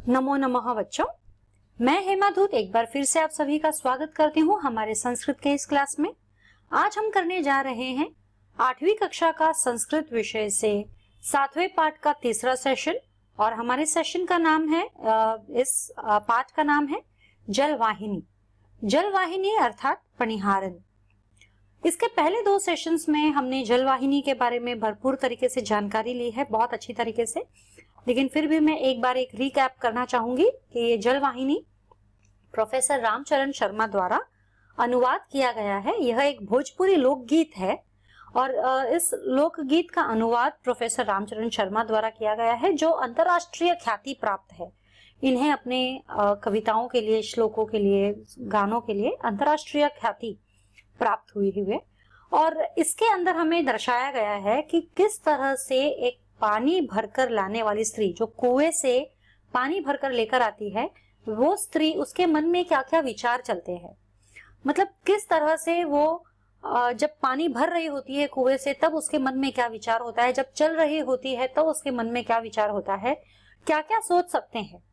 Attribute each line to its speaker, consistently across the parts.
Speaker 1: नमो नमः बच्चों, मैं हेमा धूत एक बार फिर से आप सभी का स्वागत करती हूँ हमारे संस्कृत के इस क्लास में। आज हम करने जा रहे हैं 8वीं कक्षा का संस्कृत विषय से 7वें पाठ का तीसरा सेशन और हमारे सेशन का नाम है इस पाठ का नाम है जलवाहिनी। जलवाहिनी अर्थात पनिहारन। इसके पहले 2 सेशंस में हमने जलवाहिनी के बारे में भरपूर तरीके से जानकारी ली है, बहुत अच्छी तरीके से, लेकिन फिर भी मैं एक बार एक रिकैप करना चाहूंगी कि ये जलवाहिनी प्रोफेसर रामचरण शर्मा द्वारा अनुवाद किया गया है। यह एक भोजपुरी लोकगीत है और इस लोकगीत का अनुवाद प्रोफेसर रामचरण शर्मा द्वारा किया गया है, जो अंतर्राष्ट्रीय ख्याति प्राप्त है। इन्हें अपने कविताओं के लिए, श्लोकों के लिए, गानों के लिए अंतर्राष्ट्रीय ख्याति प्राप्त हुई है। और इसके अंदर हमें दर्शाया गया है कि किस तरह से एक पानी भरकर लाने वाली स्त्री, जो कुएं से पानी भरकर लेकर आती है, वो स्त्री, उसके मन में क्या क्या विचार चलते हैं। मतलब किस तरह से वो जब पानी भर रही होती है कुएं से, तब उसके मन में क्या विचार होता है, जब चल रही होती है तो उसके मन में क्या विचार होता है, क्या क्या सोच सकते हैं।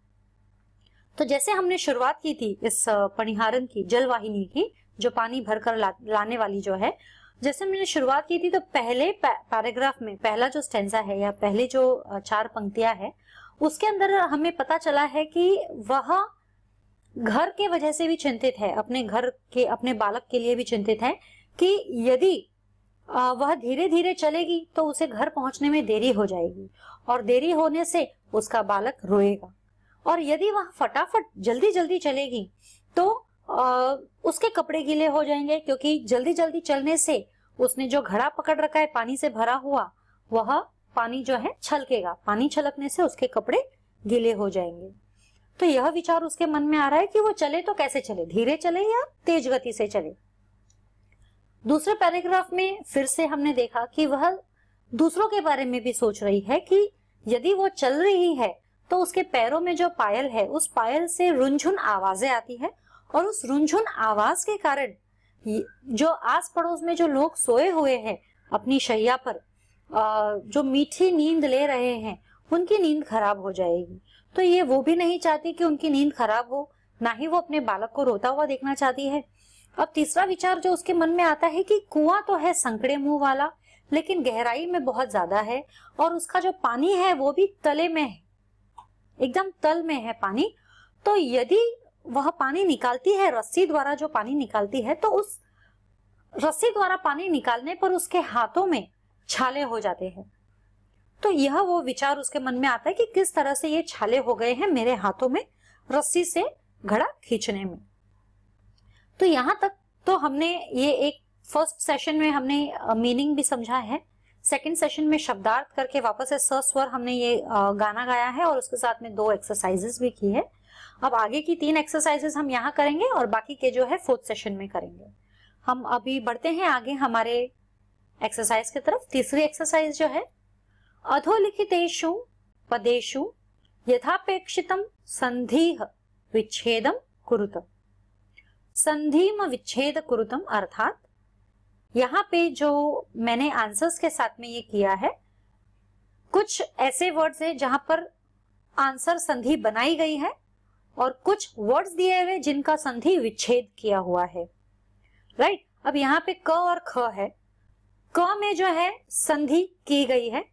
Speaker 1: तो जैसे हमने शुरुआत की थी इस पनिहारन की, जलवाहिनी की, जो पानी भरकर लाने वाली जो है, जैसे मैंने शुरुआत की थी, तो पहले पैराग्राफ में पहला जो स्टेंजा है या पहले जो 4 पंक्तियां है, उसके अंदर हमें पता चला है कि वह घर के वजह से भी चिंतित है, अपने घर के, अपने बालक के लिए भी चिंतित है कि यदि वह धीरे धीरे चलेगी तो उसे घर पहुंचने में देरी हो जाएगी और देरी होने से उसका बालक रोएगा, और यदि वह फटाफट जल्दी जल्दी चलेगी तो उसके कपड़े गीले हो जाएंगे, क्योंकि जल्दी जल्दी चलने से उसने जो घड़ा पकड़ रखा है पानी से भरा हुआ, वह पानी जो है छलकेगा, पानी छलकने से उसके कपड़े गीले हो जाएंगे। तो यह विचार उसके मन में आ रहा है कि वो चले तो कैसे चले, धीरे चले या तेज गति से चले। दूसरे पैराग्राफ में फिर से हमने देखा कि वह दूसरों के बारे में भी सोच रही है कि यदि वो चल रही है तो उसके पैरों में जो पायल है, उस पायल से रुनझुन आवाजें आती है, और उस रुनझुन आवाज के कारण जो आस पड़ोस में जो लोग सोए हुए हैं अपनी शैया पर, जो मीठी नींद ले रहे हैं, उनकी नींद खराब हो जाएगी। तो ये वो भी नहीं चाहती कि उनकी नींद खराब हो, ना ही वो अपने बालक को रोता हुआ देखना चाहती है। अब तीसरा विचार जो उसके मन में आता है कि कुआं तो है संकड़े मुंह वाला, लेकिन गहराई में बहुत ज्यादा है, और उसका जो पानी है वो भी तले में है, एकदम तल में है पानी। तो यदि वह पानी निकालती है, रस्सी द्वारा जो पानी निकालती है, तो उस रस्सी द्वारा पानी निकालने पर उसके हाथों में छाले हो जाते हैं। तो यह वो विचार उसके मन में आता है कि किस तरह से ये छाले हो गए हैं मेरे हाथों में रस्सी से घड़ा खींचने में। तो यहां तक तो हमने ये एक फर्स्ट सेशन में हमने मीनिंग भी समझा है, सेकंड सेशन में शब्दार्थ करके वापस से स्वर हमने ये गाना गाया है, और उसके साथ में 2 एक्सरसाइजेस भी की है। अब आगे की 3 एक्सरसाइजेस हम यहाँ करेंगे और बाकी के जो है 4th सेशन में करेंगे। हम अभी बढ़ते हैं आगे हमारे एक्सरसाइज की तरफ। तीसरी एक्सरसाइज जो है, अधोलिखितेषु पदेषु यथापेक्षितम संधिः विच्छेदम कुरुत। संधिम विच्छेद कुरुतम अर्थात यहाँ पे जो मैंने आंसर्स के साथ में ये किया है, कुछ ऐसे वर्ड्स है जहां पर आंसर संधि बनाई गई है और कुछ वर्ड्स दिए हुए जिनका संधि विच्छेद किया हुआ है। राइट। अब यहाँ पे क और ख है। क में जो है संधि की गई है,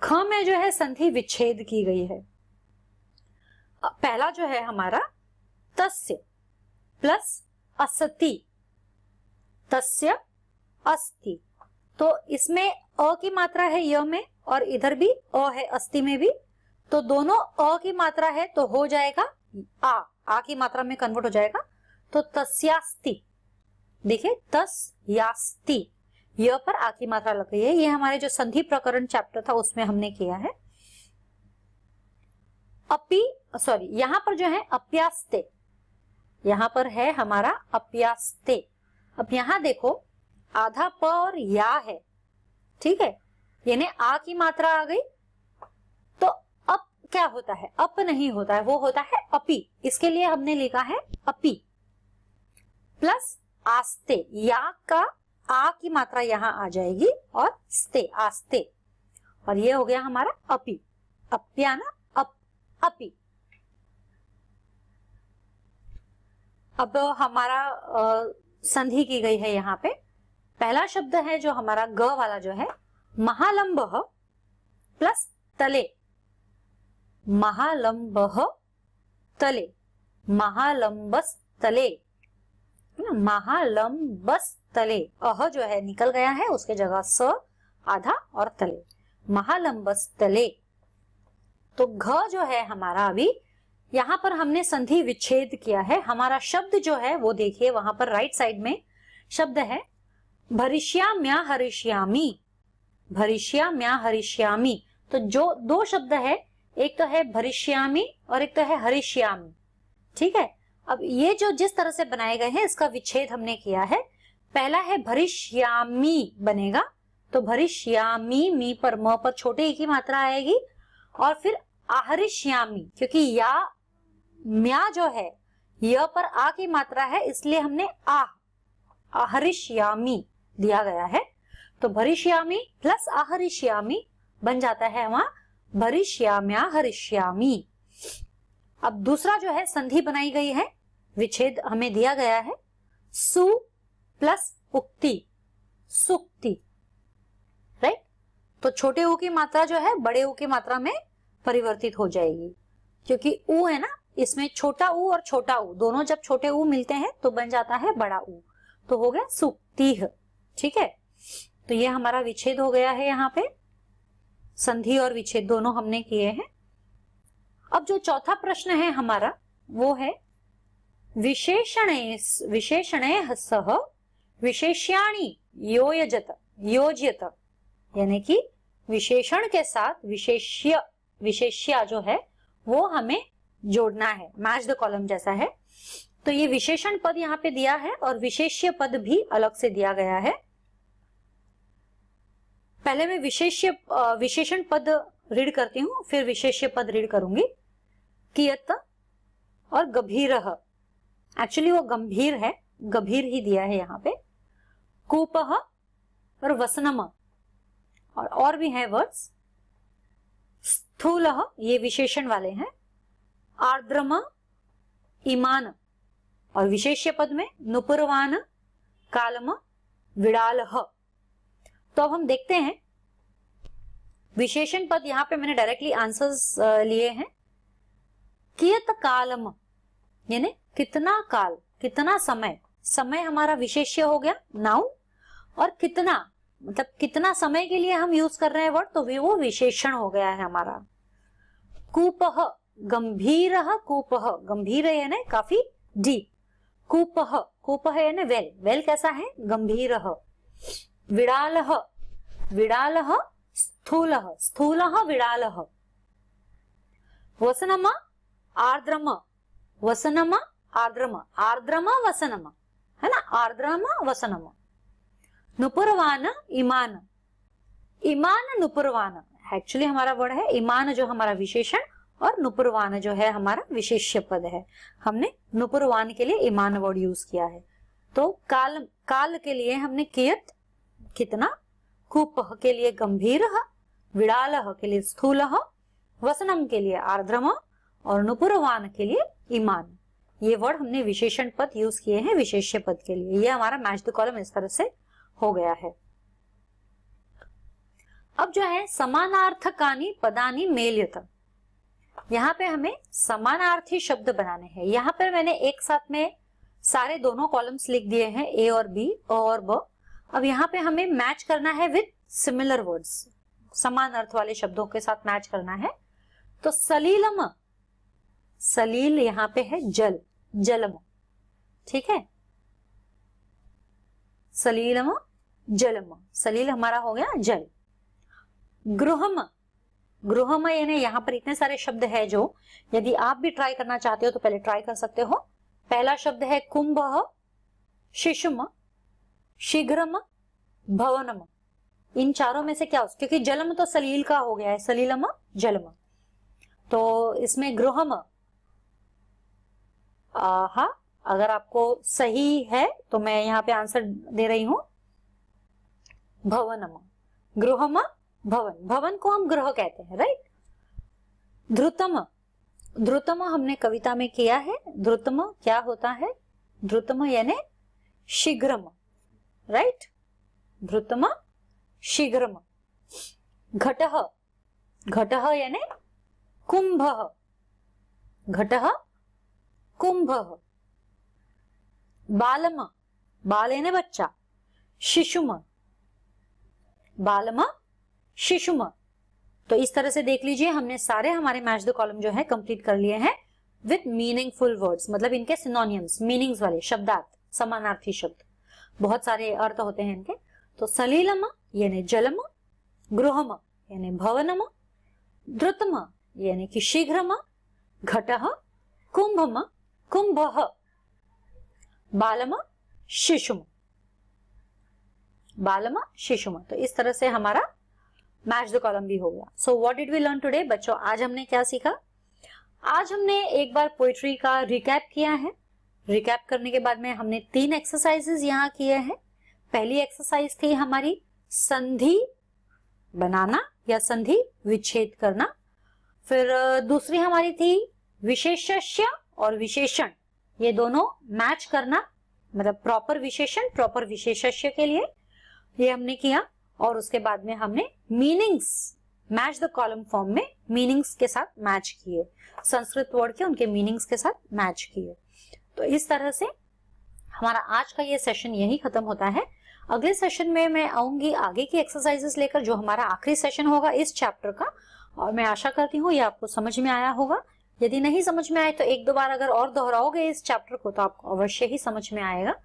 Speaker 1: ख में जो है संधि विच्छेद की गई है। पहला जो है हमारा तस्य प्लस अस्ति, तस्य अस्ति, तो इसमें अ की मात्रा है य में, और इधर भी अ है अस्ति में भी, तो दोनों अ की मात्रा है तो हो जाएगा आ की मात्रा में कन्वर्ट हो जाएगा। तो तस्यास्ति, देखिए तस्यास्ति, य पर आ की मात्रा लग गई है। ये हमारे जो संधि प्रकरण चैप्टर था उसमें हमने किया है। यहाँ पर जो है अप्यास्ते, यहाँ पर है हमारा अप्यास्ते। अब यहाँ देखो आधा प और या है, ठीक है, यानी आ की मात्रा आ गई, तो अब क्या होता है, अप नहीं होता है, वो होता है अपी। इसके लिए हमने लिखा है अपी प्लस आस्ते, या का आ की मात्रा यहाँ आ जाएगी और स्ते, आस्ते, और ये हो गया हमारा अपी, अप्याना अपी। अब हमारा संधि की गई है यहाँ पे। पहला शब्द है जो हमारा ग वाला जो है, महालंबः प्लस तले, महालंबः तले, महालंबस्तले, महालंबस्तले। अह जो है निकल गया है, उसके जगह स आधा और तले, महालंबस्तले। तो घ जो है हमारा, अभी यहां पर हमने संधि विच्छेद किया है। हमारा शब्द जो है वो देखिए वहां पर राइट साइड में शब्द है भरिष्याम्या हरिष्यामी, भरिष्याम्या हरिष्यामी। तो जो दो शब्द है, एक तो है भरिष्यामी और एक तो है हरिष्यामी, ठीक है। अब ये जो जिस तरह से बनाए गए हैं इसका विच्छेद हमने किया है। पहला है भरिष्यामी बनेगा, तो भरिष्यामी, मी पर म पर छोटे ई की मात्रा आएगी, और फिर आहरिष्यामी, क्योंकि या म्या जो है य पर आ की मात्रा है, इसलिए हमने आहरिष्यामी दिया गया है। तो भरिष्यामी प्लस आहरिष्यामी बन जाता है वहां भरिष्याम्या हरिष्यामी। अब दूसरा जो है संधि बनाई गई है, विच्छेद हमें दिया गया है, सु प्लस उक्ति, सुक्ति, राइट। तो छोटे ऊ की मात्रा जो है बड़े ऊ की मात्रा में परिवर्तित हो जाएगी, क्योंकि ऊ है ना, इसमें छोटा ऊ और छोटा ऊ दोनों जब छोटे ऊ मिलते हैं तो बन जाता है बड़ा ऊ, तो हो गया सुक्तिह, ठीक है। तो ये हमारा विच्छेद हो गया है, यहाँ पे संधि और विच्छेद दोनों हमने किए हैं। अब जो चौथा प्रश्न है हमारा वो है विशेषणे सह विशेष्याणि योजयत, योज्यत, यानी कि विशेषण के साथ विशेष्य, विशेष्या जो है वो हमें जोड़ना है, मैच द कॉलम जैसा है। तो ये विशेषण पद यहाँ पे दिया है और विशेष्य पद भी अलग से दिया गया है। पहले मैं विशेषण पद रीड करती हूँ, फिर विशेष्य पद रीड करूंगी। कियत और गंभीरः, एक्चुअली वो गंभीर है, गंभीर ही दिया है यहाँ पे। कूपः और वसनम, और भी है वर्ड्स। स्थूलः, ये विशेषण वाले हैं। आर्द्रम, इमान, और विशेष्य पद में नुपुरवान, कालम, विडालः। तो अब हम देखते हैं विशेषण पद। यहाँ पे मैंने डायरेक्टली आंसर्स लिए हैं। कियत कालम, यानी कितना काल, कितना समय, समय हमारा विशेष्य हो गया नाउन, और कितना मतलब कितना समय के लिए हम यूज कर रहे हैं वर्ड, तो वो विशेषण हो गया है हमारा। कूपः, गंभीरः कूपः, गंभीर है ना काफी डीप। कूपः, कूपः है ना वेल, वेल कैसा है, गंभीरः। विडालः, विडालः स्थूलः, स्थूलः विडालः। वसनम, आर्द्रम, वसनम, आर्द्रम, आर्द्रम वसनम, है ना, आर्द्रम वसनम। नुपुरवान, ईमान, ईमान नुपुरवान, एक्चुअली हमारा वर्ड है ईमान जो हमारा विशेषण, और नुपुरवान जो है हमारा विशेष्य पद है। हमने नुपुरवान के लिए ईमान वर्ड यूज किया है। तो काल, काल के लिए हमने कियत, कितना, कूपः के लिए गंभीरः, विडालः के लिए स्थूलः, वसनम के लिए आर्द्रम, और नुपुरवान के लिए ईमान। ये वर्ड हमने विशेषण पद यूज किए हैं विशेष्य पद के लिए। ये हमारा मैच द कॉलम इस तरह से हो गया है। अब जो है समानार्थकानि पदानि मेल्यत, यहाँ पे हमें समानार्थी शब्द बनाने हैं। यहाँ पर मैंने एक साथ में सारे दोनों कॉलम्स लिख दिए हैं, ए और बी, अ और ब। अब यहाँ पे हमें मैच करना है विद सिमिलर वर्ड्स, समान अर्थ वाले शब्दों के साथ मैच करना है। तो सलीलम, सलील यहाँ पे है जल, जलम, ठीक है, सलीलम जलम, सलील हमारा हो गया जल। गृहम, गृहम यानी यहाँ पर इतने सारे शब्द है जो यदि आप भी ट्राई करना चाहते हो तो पहले ट्राई कर सकते हो। पहला शब्द है कुंभः, शिशुम, शीघ्रम, भवनम। इन चारों में से क्या हो, क्योंकि जलम तो सलील का हो गया है, सलीलम जलम, तो इसमें गृहम, हाँ अगर आपको सही है तो मैं यहाँ पे आंसर दे रही हूं, भवनम, गृहम भवन, भवन को हम गृह कहते हैं, राइट। ध्रुतम, ध्रुतम हमने कविता में किया है। ध्रुतम क्या होता है, द्रुतम यानी शीघ्रम, राइट, द्रुतम शीघ्रम। घटः, घटः यानी कुंभः, घटः कुंभः। बालम, बाल यानी बच्चा, शिशुम, बालम शिशुम। तो इस तरह से देख लीजिए हमने सारे हमारे मैच द कॉलम जो है कंप्लीट कर लिए हैं विथ मीनिंगफुल वर्ड्स, मतलब इनके सिनोनियम्स, मीनिंग्स वाले शब्दार्थ, समानार्थी शब्द, बहुत सारे अर्थ होते हैं इनके। तो सलीलम यानी जलम, गृहम यानी भवनम, द्रुतम यानी कि शीघ्रम, घटः कुंभम कुंभः, बालम शिशुम, बालम शिशुम। तो इस तरह से हमारा मैच द कॉलम भी हो गया। So what did we learn today बच्चों, आज हमने क्या सीखा? आज हमने एक बार पोइट्री का रिकैप किया है। रिकैप करने के बाद में हमने 3 एक्सरसाइजेस यहाँ किए हैं। पहली एक्सरसाइज थी हमारी संधि बनाना या संधि विच्छेद करना। फिर दूसरी हमारी थी विशेषस्य और विशेषण, ये दोनों मैच करना, मतलब प्रॉपर विशेषण प्रॉपर विशेषस्य के लिए, ये हमने किया। और उसके बाद में हमने meanings match the column form में मीनिंग्स के साथ मैच किए, संस्कृत वर्ड के उनके मीनिंग्स के साथ मैच किए। तो इस तरह से हमारा आज का ये सेशन यही खत्म होता है। अगले सेशन में मैं आऊंगी आगे की एक्सरसाइजेस लेकर, जो हमारा आखिरी सेशन होगा इस चैप्टर का। और मैं आशा करती हूँ ये आपको समझ में आया होगा। यदि नहीं समझ में आए तो एक दो बार अगर और दोहराओगे इस चैप्टर को तो आपको अवश्य ही समझ में आएगा।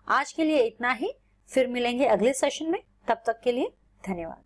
Speaker 1: आज के लिए इतना ही, फिर मिलेंगे अगले सेशन में। तब तक के लिए धन्यवाद।